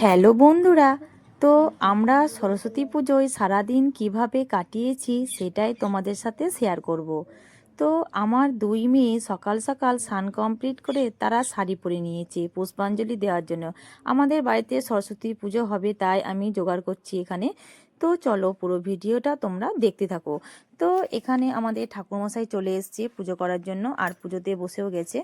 Hello বন্ধুরা, তো আমরা সরস্বতী পুজোয় সারাদিন কিভাবে কাটিয়েছি সেটাই তোমাদের সাথে শেয়ার করব। তো আমার দুই মেয়ে সকাল সকাল স্নান কমপ্লিট করে তারা শাড়ি পরে নিয়েছে পুষ্পাঞ্জলি দেওয়ার জন্য। আমাদের বাড়িতে সরস্বতী পুজো হবে, তাই আমি জোগাড় করছি এখানে। তো চলো পুরো ভিডিওটা তোমরা দেখতে থাকো। তো এখানে আমাদের ঠাকুরমশাই চলে এসেছে পুজো করার জন্য, আর পুজোতে বসেও গেছে।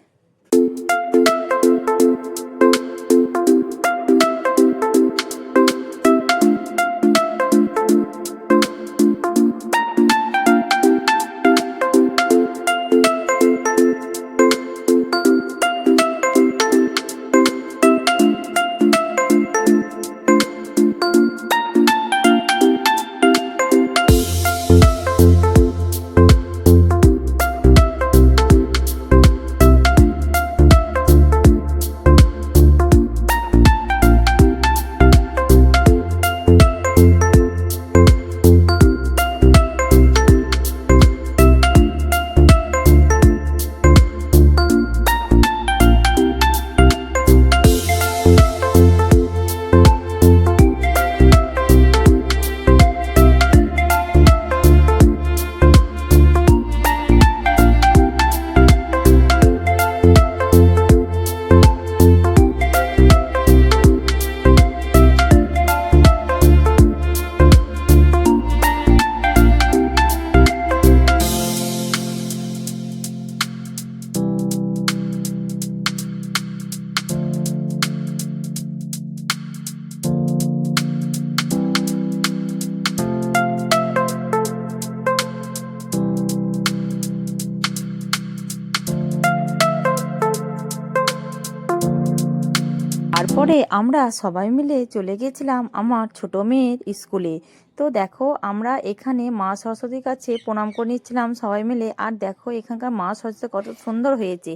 তারপরে আমরা সবাই মিলে চলে গেছিলাম আমার ছোট মেয়ের স্কুলে। তো দেখো আমরা এখানে মা সরস্বতীর কাছে প্রণাম করে নিচ্ছিলাম সবাই মিলে। আর দেখো এখানকার মা সরস্বতী কত সুন্দর হয়েছে,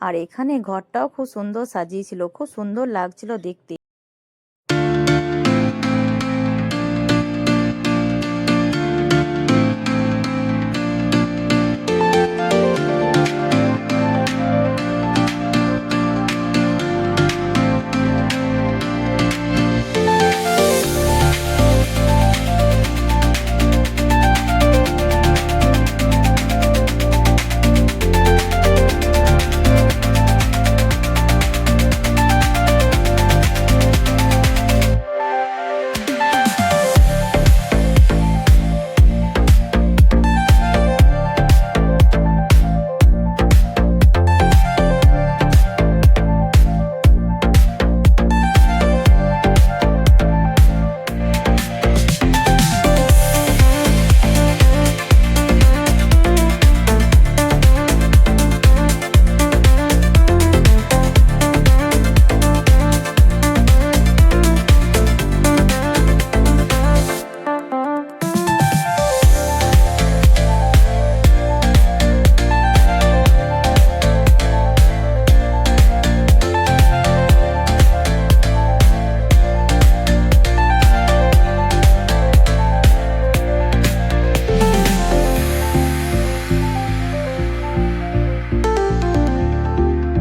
আর এখানে ঘরটাও খুব সুন্দর সাজিয়েছিল, খুব সুন্দর লাগছিল দেখতে।